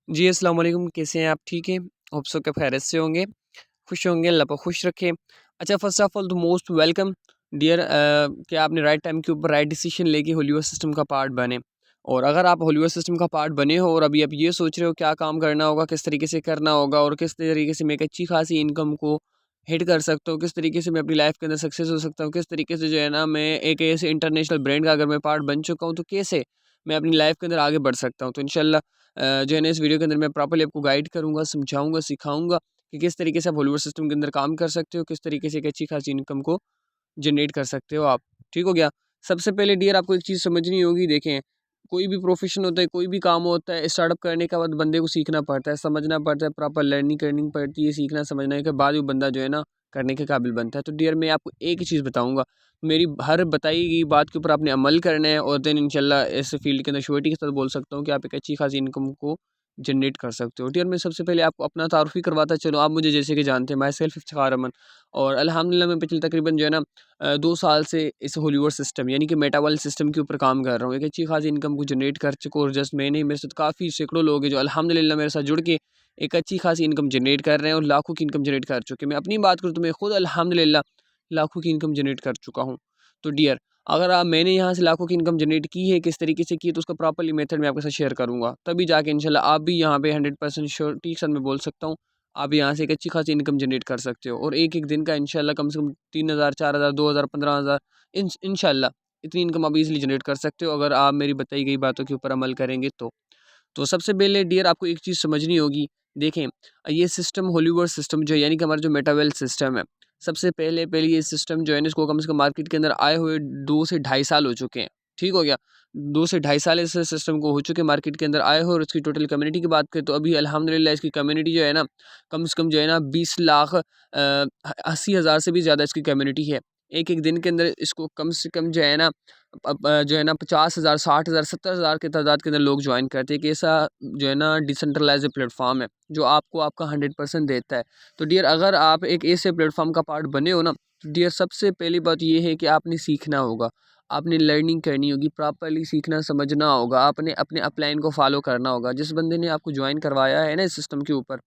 जी, अस्सलाम वालेकुम, कैसे हैं आप? ठीक हैं? होप सो कि खैरियत से होंगे, खुश होंगे, अल्लाह पाक खुश रखे। अच्छा, first of all the most welcome dear, कि आपने राइट टाइम के ऊपर राइट डिसीजन लेके होलीवर सिस्टम का पार्ट बने। और अगर आप होलीवर सिस्टम का पार्ट बने हो और अभी आप ये सोच रहे हो क्या काम करना होगा, किस तरीके से करना होगा और किस तरीके से मैं एक अच्छी खासी इनकम को हिट कर सकता हूँ, किस तरीके से मैं अपनी लाइफ़ के अंदर सक्सेस हो सकता हूँ, किस तरीके से जो है ना मैं एक ऐसे इंटरनेशनल ब्रांड का अगर मैं पार्ट बन चुका हूँ, तो कैसे मैं अपनी लाइफ़ के अंदर आगे बढ़ सकता हूँ। तो इंशाल्लाह जो है ना इस वीडियो के अंदर मैं प्रॉपर्ली आपको गाइड करूँगा, समझाऊँगा, सिखाऊँगा कि किस तरीके से आप हॉलीवुड सिस्टम के अंदर काम कर सकते हो, किस तरीके से एक अच्छी खासी इनकम को जनरेट कर सकते हो आप। ठीक हो गया? सबसे पहले डियर आपको एक चीज़ समझनी होगी, देखें, कोई भी प्रोफ़ेशन होता है, कोई भी काम होता है, स्टार्टअप करने के बाद बंदे को सीखना पड़ता है, समझना पड़ता है, प्रॉपर लर्निंग करनी पड़ती है, सीखना समझने के बाद वो बंदा जो है ना करने के काबिल बनता है। तो डियर मैं आपको एक ही चीज़ बताऊँगा, मेरी हर बताई गई बात के ऊपर आपने अमल करना है और देन इंशाल्लाह इस फ़ील्ड के अंदर श्योरिटी के साथ बोल सकता हूँ कि आप एक अच्छी खासी इनकम को जनरेट कर सकते हो। डियर मैं सबसे पहले आपको अपना तारुफ़ ही करवाता चलूँ, आप मुझे जैसे कि जानते हैं, माई सेल्फ इफ्तिखार अमन। और अल्हम्दुलिल्लाह मैं पिछले तकरीबन जो है ना 2 साल से इस हॉलीवुड सिस्टम यानी कि मेटावर्ल्ड सिस्टम के ऊपर काम कर रहा हूँ। एक अच्छी खासी इनकम को जनरेट कर चुका हूँ और जस्ट मैंने ही, मेरे साथ काफ़ी सैकड़ों लोग हैं जो अल्हम्दुलिल्लाह मेरे साथ जुड़ के एक अच्छी खासी इनकम जनरेट कर रहे हैं और लाखों की इनकम जनरेट कर चुके हैं। मैं अपनी बात करूँ तो मैं खुद अल्हम्दुलिल्लाह लाखों की इनकम जनरेट कर चुका हूँ। तो डियर, अगर आप मैंने यहाँ से लाखों की इनकम जनरेट की है, किस तरीके से की है, तो उसका प्रॉपर्ली मेथड मैं आपके साथ शेयर करूँगा। तभी जाके इंशाल्लाह आप भी यहाँ पे 100% श्योरिटी के साथ मैं बोल सकता हूँ, आप यहाँ से एक अच्छी खासी इनकम जनरेट कर सकते हो और एक-एक दिन का इंशाल्लाह कम से कम 3000, 4000, 2000, 15000 इंशाल्लाह इतनी इनकम आप ईज़िली जनरेट कर सकते हो अगर आप मेरी बताई गई बातों के ऊपर अमल करेंगे तो। तो सबसे पहले डियर आपको एक चीज़ समझनी होगी, देखें, ये सिस्टम हॉलीवुड सिस्टम जो है यानी कि हमारा जो मेटावर्ल्ड सिस्टम है, सबसे पहले ये सिस्टम जो है ना इसको कम से कम मार्केट के अंदर आए हुए 2 से ढाई साल हो चुके हैं। ठीक हो गया? 2 से ढाई साल इस सिस्टम को हो चुके हैं मार्केट के अंदर आए हुए और उसकी टोटल कम्युनिटी की बात करें तो अभी अल्हम्दुलिल्लाह इसकी कम्युनिटी जो है ना, कम से कम जो है ना 20 लाख 80,000 से भी ज़्यादा इसकी कम्युनिटी है। एक-एक दिन के अंदर इसको कम से कम जो है ना जो है ना 50,000, 60,000, 70,000 की तादाद के अंदर लोग जॉइन करते हैं। एक ऐसा जो है ना डिसेंट्रलाइज़्ड प्लेटफ़ॉर्म है, जो आपको आपका 100% देता है। तो डियर अगर आप एक ऐसे प्लेटफ़ॉर्म का पार्ट बने हो ना, तो डियर सबसे पहली बात ये है कि आपने सीखना होगा, आपने लर्निंग करनी होगी, प्रॉपर्ली सीखना समझना होगा, आपने अपने अपलाइन को फ़ॉलो करना होगा। जिस बंदे ने आपको जॉइन करवाया है ना इस सिस्टम के ऊपर,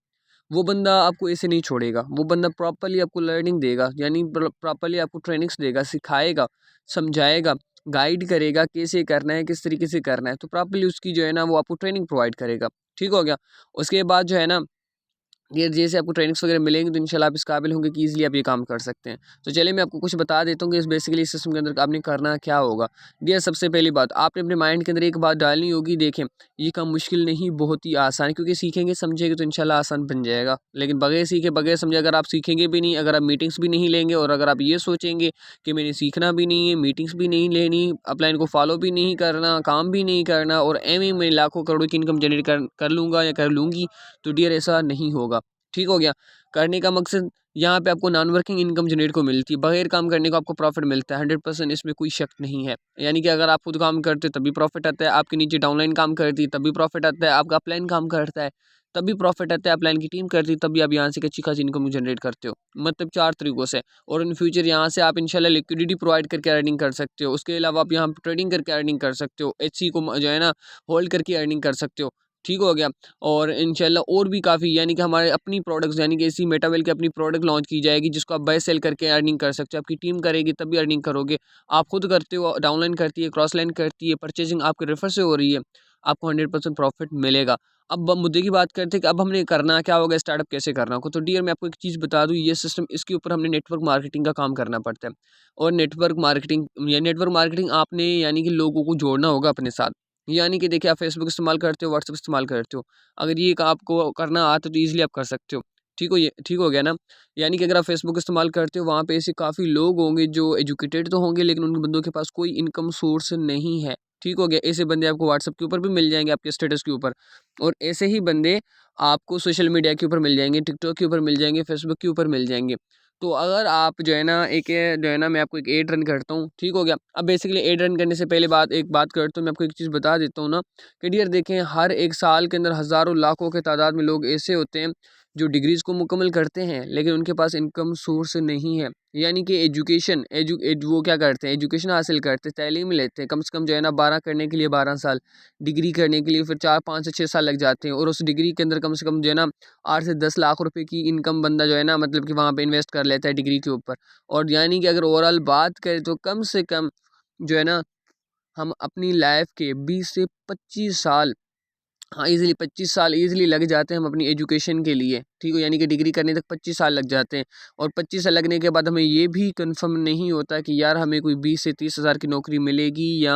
वो बंदा आपको ऐसे नहीं छोड़ेगा, वो बंदा प्रॉपर्ली आपको लर्निंग देगा, यानी प्रॉपर्ली आपको ट्रेनिंग्स देगा, सिखाएगा, समझाएगा, गाइड करेगा, कैसे करना है, किस तरीके से करना है, तो प्रॉपर्ली उसकी जो है ना वो आपको ट्रेनिंग प्रोवाइड करेगा। ठीक हो गया? उसके बाद जो है ना ये जैसे आपको ट्रेनिंग्स वगैरह मिलेंगी तो इंशाल्लाह आप इस काबिल होंगे कि ईज़िली आप ये काम कर सकते हैं। तो चलिए मैं आपको कुछ बता देता हूँ कि इस बेसिकली इस सिस्टम के अंदर आपने करना क्या होगा। डियर सबसे पहली बात, आपने अपने माइंड के अंदर एक बात डालनी होगी, देखें, ये काम मुश्किल नहीं, बहुत ही आसान है, क्योंकि सीखेंगे समझेंगे तो इंशाल्लाह आसान बन जाएगा। लेकिन बगैर सीखे बगैर समझे अगर आप सीखेंगे भी नहीं, अगर आप मीटिंग्स भी नहीं लेंगे और अगर आप ये सोचेंगे कि मैंने सीखना भी नहीं है, मीटिंग्स भी नहीं लेनी, अपलाइन को फॉलो भी नहीं करना, काम भी नहीं करना और एम ही में लाखों करोड़ों की इनकम जनरेट कर लूँगा या कर लूँगी, तो डियर ऐसा नहीं होगा। ठीक हो गया? करने का मकसद यहाँ पे आपको नॉन वर्किंग इनकम जनरेट को मिलती है, बगैर काम करने को आपको प्रॉफ़िट मिलता है, 100% इसमें कोई शक नहीं है। यानी कि अगर आप खुद काम करते हो तब भी प्रॉफ़िट आता है, आपके नीचे डाउनलाइन काम करती है तब भी प्रॉफ़िट आता है, आपका अपलाइन काम करता है तब भी प्रॉफ़िट आता है, अपलाइन की टीम करती है तब भी आप यहाँ से एक अच्छी खासी इनकम जनरेट करते हो। मतलब 4 तरीकों से, और इन फ्यूचर यहाँ से आप इंशाल्लाह लिक्विडिटी प्रोवाइड करके अर्निंग कर सकते हो। उसके अलावा आप यहाँ पे ट्रेडिंग करके अर्निंग कर सकते हो, एचसी को जो है ना होल्ड करके अर्निंग कर सकते हो। ठीक हो गया? और इंशाल्लाह और भी काफ़ी, यानी कि हमारे अपनी प्रोडक्ट्स, यानी कि इसी मेटावेल की अपनी प्रोडक्ट लॉन्च की जाएगी जिसको आप बाय सेल करके अर्निंग कर सकते हो। आपकी टीम करेगी तब भी अर्निंग करोगे। आप खुद करते हो, डाउनलाइन करती है, क्रॉस लाइन करती है, परचेजिंग आपके रेफर से हो रही है, आपको 100% प्रॉफिट मिलेगा। अब मुद्दे की बात करते हैं कि अब हमने करना क्या होगा, स्टार्टअप कैसे करना होगा। तो डियर मैं आपको एक चीज़ बता दूँ, ये सिस्टम, इसके ऊपर हमने नेटवर्क मार्केटिंग का काम करना पड़ता है। और नेटवर्क मार्केटिंग आपने यानी कि लोगों को जोड़ना होगा अपने साथ। यानी कि देखिए, आप फेसबुक इस्तेमाल करते हो, व्हाट्सएप इस्तेमाल करते हो, अगर ये आपको करना आता है तो ईज़िली आप कर सकते हो। ठीक हो गया ना? यानी कि अगर आप फेसबुक इस्तेमाल करते हो, वहाँ पे ऐसे काफ़ी लोग होंगे जो एजुकेटेड तो होंगे लेकिन उन बंदों के पास कोई इनकम सोर्स नहीं है। ठीक हो गया? ऐसे बंदे आपको व्हाट्सएप के ऊपर भी मिल जाएँगे, आपके स्टेटस के ऊपर, और ऐसे ही बंदे आपको सोशल मीडिया के ऊपर मिल जाएँगे, टिकटॉक के ऊपर मिल जाएँगे, फेसबुक के ऊपर मिल जाएँगे। तो अगर आप जो है ना जो है ना मैं आपको एक एड रन करता हूँ, ठीक हो गया? अब बेसिकली एड रन करने से पहले एक बात करता हूँ, मैं आपको एक चीज़ बता देता हूँ ना कि डियर देखें, हर एक साल के अंदर हज़ारों लाखों की तादाद में लोग ऐसे होते हैं जो डिग्रीज़ को मुकम्मल करते हैं लेकिन उनके पास इनकम सोर्स नहीं है, यानी कि एजुकेशन वो क्या करते हैं, एजुकेशन हासिल करते हैं, तालीम लेते हैं, कम से कम जो है ना 12 करने के लिए 12 साल, डिग्री करने के लिए फिर 4 5 से 6 साल लग जाते हैं, और उस डिग्री के अंदर कम से कम जो है ना 8 से 10 लाख रुपए की इनकम बंदा जो है ना मतलब कि वहाँ पे इन्वेस्ट कर लेता है डिग्री के ऊपर। और यानी कि अगर ओवरऑल बात करें तो कम से कम जो है ना हम अपनी लाइफ के 20 से 25 साल, हाँ ईज़िली 25 साल ईज़िली लग जाते हैं हम अपनी एजुकेशन के लिए, ठीक है, यानी कि डिग्री करने तक 25 साल लग जाते हैं। और 25 साल लगने के बाद हमें ये भी कंफर्म नहीं होता कि यार हमें कोई 20 से 30 हज़ार की नौकरी मिलेगी या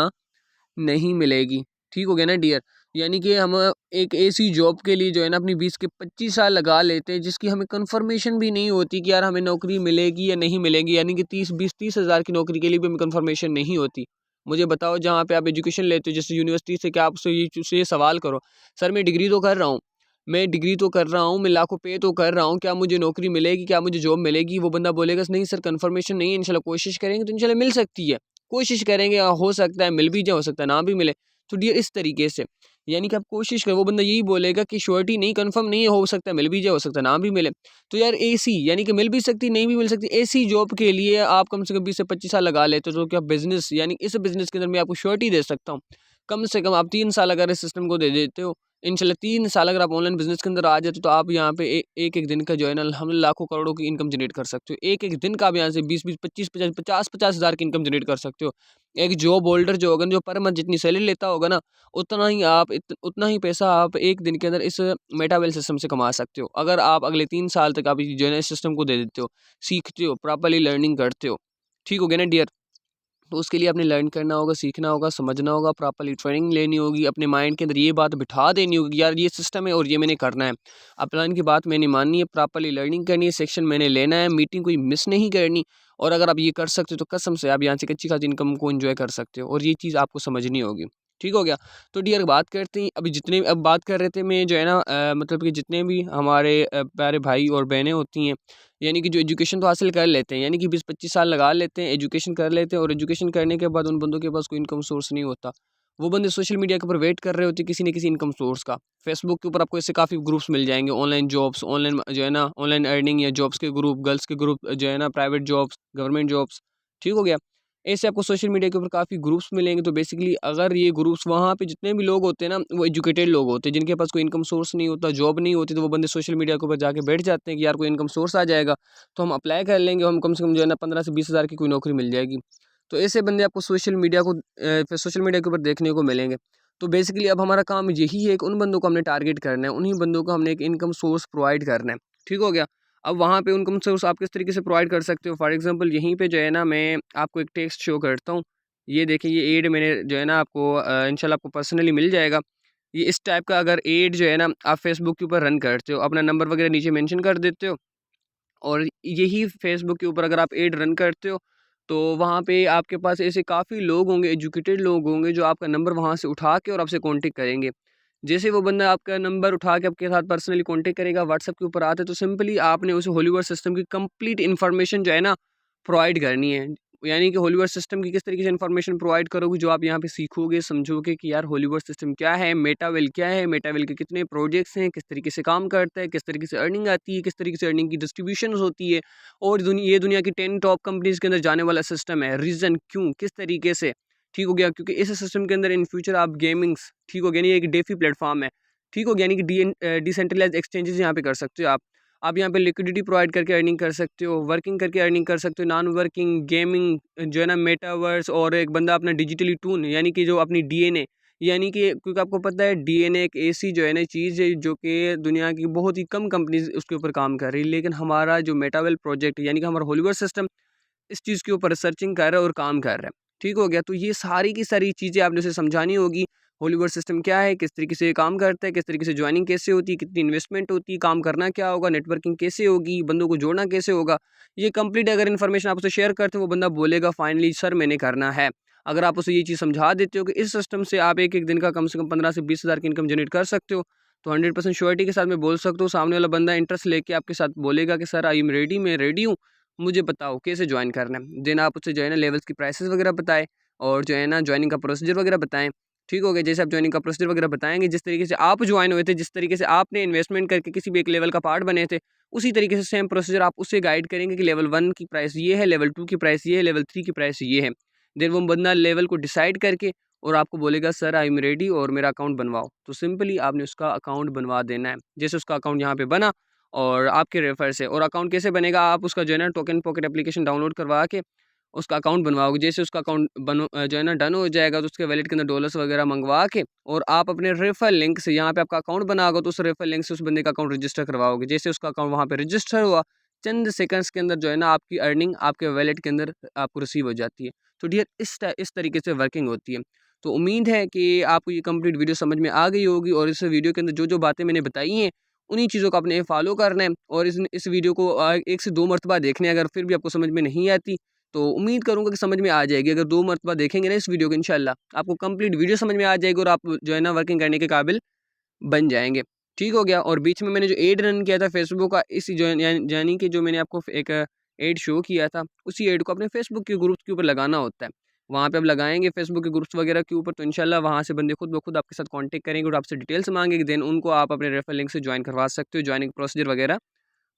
नहीं मिलेगी, ठीक हो गया ना डियर। यानी कि हम एक ऐसी जॉब के लिए जो है ना अपनी 20 के 25 साल लगा लेते हैं जिसकी हमें कंफर्मेशन भी नहीं होती कि यार हमें नौकरी मिलेगी या नहीं मिलेगी, यानी कि 30 हज़ार की नौकरी के लिए भी हमें कंफर्मेशन नहीं होती। मुझे बताओ जहाँ पे आप एजुकेशन लेते हो जैसे यूनिवर्सिटी से, क्या आपसे ये सवाल करो, सर मैं डिग्री तो कर रहा हूँ, मैं लाखों पे तो कर रहा हूँ, क्या मुझे नौकरी मिलेगी, क्या मुझे जॉब मिलेगी? वो बंदा बोलेगा नहीं सर कंफर्मेशन नहीं है, इंशाल्लाह कोशिश करेंगे तो इंशाल्लाह मिल सकती है, कोशिश करेंगे, हो सकता है मिल भी जाए, हो सकता है ना भी मिले। तो डियर इस तरीके से, यानी कि आप कोशिश करें, वो बंदा यही बोलेगा कि श्योरिटी नहीं, कंफर्म नहीं है, हो सकता है मिल भी जाए, हो सकता है ना भी मिले। तो यार ऐसी, यानी कि मिल भी सकती नहीं भी मिल सकती, ऐसी जॉब के लिए आप कम से कम 20 से 25 साल लगा लेते हो। तो क्या बिजनेस, यानी इस बिजनेस के अंदर मैं आपको श्योरिटी दे सकता हूँ, कम से कम आप 3 साल अगर इस सिस्टम को दे देते हो, इंशाल्लाह 3 साल अगर आप ऑनलाइन बिजनेस के अंदर आ जाते हो तो आप यहाँ पे एक एक दिन का जो है ना हम लाखों करोड़ों की इनकम जनरेट कर सकते हो। एक एक दिन का आप यहाँ से 20 20 25 50 50 50 हज़ार की इनकम जनरेट कर सकते हो। एक जॉब होल्डर जो होगा ना, जो पर मंथ जितनी सैलरी लेता होगा ना, उतना ही पैसा आप एक दिन के अंदर इस मेटावेल सिस्टम से कमा सकते हो, अगर आप अगले 3 साल तक आप जो है ना इस सिस्टम को दे देते हो, सीखते हो, प्रॉपरली लर्निंग करते हो, ठीक हो गया ना डियर। तो उसके लिए आपने लर्न करना होगा, सीखना होगा, समझना होगा, प्रॉपर्ली ट्रेनिंग लेनी होगी, अपने माइंड के अंदर ये बात बिठा देनी होगी कि यार ये सिस्टम है और ये मैंने करना है, अपलाइन की बात मैंने माननी है, प्रॉपर्ली लर्निंग करनी है, सेक्शन मैंने लेना है, मीटिंग कोई मिस नहीं करनी। और अगर आप ये कर सकते हो तो कसम से आप यहाँ से अच्छी खासी इनकम को एंजॉय कर सकते हो, और ये चीज़ आपको समझनी होगी, ठीक हो गया। तो डियर बात करते हैं अभी, जितने अब बात कर रहे थे मैं जो है ना मतलब कि जितने भी हमारे प्यारे भाई और बहनें होती हैं, यानी कि जो एजुकेशन तो हासिल कर लेते हैं, यानी कि 20 25 साल लगा लेते हैं, एजुकेशन कर लेते हैं, और एजुकेशन करने के बाद उन बंदों के पास कोई इनकम सोर्स नहीं होता। वो बंदे सोशल मीडिया के ऊपर वेट कर रहे होते हैं किसी न किसी इनकम सोर्स का। फेसबुक के ऊपर आपको ऐसे काफ़ी ग्रुप्स मिल जाएंगे, ऑनलाइन जॉब्स, ऑनलाइन जो है ना ऑनलाइन अर्निंग या जॉब्स के ग्रुप, गर्ल्स के ग्रुप जो है ना, प्राइवेट जॉब्स, गवर्नमेंट जॉब्स, ठीक हो गया। ऐसे आपको सोशल मीडिया के ऊपर काफ़ी ग्रुप्स मिलेंगे। तो बेसिकली अगर ये ग्रुप्स, वहाँ पे जितने भी लोग होते हैं ना, वो एजुकेटेड लोग होते हैं, जिनके पास कोई इनकम सोर्स नहीं होता, जॉब नहीं होती, तो वो बंदे सोशल मीडिया के ऊपर जाके बैठ जाते हैं कि यार कोई इनकम सोर्स आ जाएगा तो हम अप्लाई कर लेंगे, हम कम से कम जो है ना 15 से 20 हज़ार की कोई नौकरी मिल जाएगी। तो ऐसे बंदे आपको सोशल मीडिया के ऊपर देखने को मिलेंगे। तो बेसिकली अब हमारा काम यही है कि उन बंदों को हमने टारगेट करना है, उन्हीं बंदों को हमने एक इनकम सोर्स प्रोवाइड करना है, ठीक हो गया। अब वहाँ पे इनकम सोर्स आप किस तरीके से प्रोवाइड कर सकते हो, फॉर एग्जांपल यहीं पे जो है ना मैं आपको एक टेक्स्ट शो करता हूँ। ये देखिए, ये एड मैंने जो है ना आपको इंशाल्लाह आपको पर्सनली मिल जाएगा। ये इस टाइप का अगर एड जो है ना आप फेसबुक के ऊपर रन करते हो, अपना नंबर वगैरह नीचे मेंशन कर देते हो, और यही फेसबुक के ऊपर अगर आप एड रन करते हो तो वहाँ पे आपके पास ऐसे काफ़ी लोग होंगे, एजुकेटेड लोग होंगे, जो आपका नंबर वहाँ से उठा के और आपसे कांटेक्ट करेंगे। जैसे वो बंदा आपका नंबर उठा के आपके साथ पर्सनली कांटेक्ट करेगा, व्हाट्सएप के ऊपर आते, तो सिंपली आपने उसे होलीवर्स सिस्टम की कंप्लीट इन्फॉर्मेशन जो है ना प्रोवाइड करनी है। यानी कि होलीवर्स सिस्टम की किस तरीके से इन्फॉर्मेशन प्रोवाइड करोगे, जो आप यहाँ पे सीखोगे, समझोगे कि यार होलीवर्स सिस्टम क्या है, मेटावेल क्या है, मेटावेल के कितने प्रोजेक्ट्स हैं, किस तरीके से काम करता है, किस तरीके से अर्निंग आती है, किस तरीके से अर्निंग की डिस्ट्रीब्यूशन होती है, और ये दुनिया की 10 टॉप कंपनीज के अंदर जाने वाला सिस्टम है, रीज़न क्यों, किस तरीके से, ठीक हो गया। क्योंकि इस सिस्टम के अंदर इन फ्यूचर आप गेमिंग्स, ठीक हो गया, नहीं एक डेफी प्लेटफॉर्म है, ठीक हो गया, यानी कि डिसेंट्रलाइज एक्सचेंजेस यहाँ पे कर सकते हो आप यहाँ पे लिक्विडिटी प्रोवाइड करके अर्निंग कर सकते हो, वर्किंग करके अर्निंग कर सकते हो, नॉन वर्किंग, गेमिंग जो है ना, मेटावर्स, और एक बंदा अपना डिजिटली टून, यानी कि जो अपनी डीएनए, यानी कि क्योंकि आपको पता है डीएनए एक ऐसी जो है ना चीज़ है जो कि दुनिया की बहुत ही कम कंपनीज उसके ऊपर काम कर रही है, लेकिन हमारा जो मेटावेल प्रोजेक्ट यानी कि हमारा होलीवर्स सिस्टम इस चीज़ के ऊपर रिसर्चिंग कर रहा है और काम कर रहा है, ठीक हो गया। तो ये सारी की सारी चीज़ें आपने उसे समझानी होगी, होलीवर्ड सिस्टम क्या है, किस तरीके से ये काम करता है, किस तरीके से ज्वाइनिंग कैसे होती है, कितनी इन्वेस्टमेंट होती है, काम करना क्या होगा, नेटवर्किंग कैसे होगी, बंदों को जोड़ना कैसे होगा। ये कंप्लीट अगर इन्फॉर्मेशन आप उसे शेयर करते हो, वो बंदा बोलेगा फाइनली सर मैंने करना है। अगर आप उसे ये चीज़ समझा देते हो कि इस सिस्टम से आप एक एक दिन का कम से कम 15 से 20 हज़ार की इनकम जनरेट कर सकते हो, तो 100% श्योरिटी के साथ मैं बोल सकता हूँ सामने वाला बंदा इंटरेस्ट लेके आपके साथ बोलेगा कि सर आई एम रेडी, मैं रेडी हूँ, मुझे बताओ कैसे ज्वाइन करना है। देन आप उससे जो है ना लेवल्स की प्राइसेस वगैरह बताएं, और जो है ना ज्वाइनिंग का प्रोसीजर वगैरह बताएं। ठीक हो गया। जैसे आप ज्वाइनिंग का प्रोसीजर वगैरह बताएंगे, जिस तरीके से आप ज्वाइन हुए थे, जिस तरीके से आपने इन्वेस्टमेंट करके किसी भी एक लेवल का पार्ट बने थे, उसी तरीके से सेम प्रोसीजर आप उससे गाइड करेंगे कि लेवल 1 की प्राइस ये है, लेवल 2 की प्राइस ये है, लेवल 3 की प्राइस ये है। देन वो बंदा लेवल को डिसाइड करके और आपको बोलेगा सर आई एम रेडी और मेरा अकाउंट बनवाओ। तो सिंपली आपने उसका अकाउंट बनवा देना है। जैसे उसका अकाउंट यहाँ पे बना और आपके रेफर से, और अकाउंट कैसे बनेगा, आप उसका जो है ना टोकन पॉकेट एप्लीकेशन डाउनलोड करवा के उसका अकाउंट बनवाओगे। जैसे उसका अकाउंट जो है ना डन हो जाएगा, तो उसके वैलेट के अंदर डॉलर्स वगैरह मंगवा के और आप अपने रेफर लिंक से यहाँ पे आपका अकाउंट बना होगा, तो उस रेफर लिंक से उस बंदे का अकाउंट रजिस्टर करवाओगे। जैसे उसका अकाउंट वहाँ पे रजिस्टर हुआ, चंद सेकंड्स के अंदर जो है ना आपकी अर्निंग आपके वैलेट के अंदर आपको रिसीव हो जाती है। तो डियर इस तरीके से वर्किंग होती है। तो उम्मीद है कि आपको ये कंप्लीट वीडियो समझ में आ गई होगी, और इस वीडियो के अंदर जो जो बातें मैंने बताई हैं उन्हीं चीज़ों को आपने फॉलो करना है, और इस वीडियो को 1 से 2 मरतबा देखने, अगर फिर भी आपको समझ में नहीं आती तो उम्मीद करूँगा कि समझ में आ जाएगी। अगर 2 मरतबा देखेंगे ना इस वीडियो को, इंशाल्लाह आपको कंप्लीट वीडियो समझ में आ जाएगी और आप जो है ना वर्किंग करने के काबिल बन जाएँगे। ठीक हो गया। और बीच में मैंने जो एड रन किया था फेसबुक का, इसी जो यानी कि जो मैंने आपको एक एड शो किया था, उसी एड को अपने फेसबुक के ग्रुप्स के ऊपर लगाना होता है। वहाँ पे आप लगाएँगे फेसबुक के ग्रुप्स वगैरह के ऊपर, तो इंशाल्लाह वहाँ से बंदे खुद ब खुद आपके साथ कॉन्टैक्ट करेंगे और आपसे डिटेल्स माँगेंगे। देन उनको आप अपने रेफरल लिंक से जॉइन करवा सकते हो, जॉइनिंग प्रोसीजर वगैरह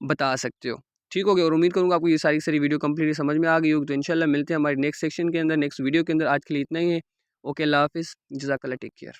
बता सकते हो। ठीक हो गया। और उम्मीद करूँगा आपको ये सारी की सारी वीडियो कंप्लीटली समझ में आ गई होगी। तो इंशाल्लाह मिलते हैं हमारे नेक्स्ट सेक्शन के अंदर, नेक्स्ट वीडियो के अंदर। आज के लिए इतना ही है। ओके, अल्लाह हाफ़िज़, जज़ाकल्लाह, टेक केयर।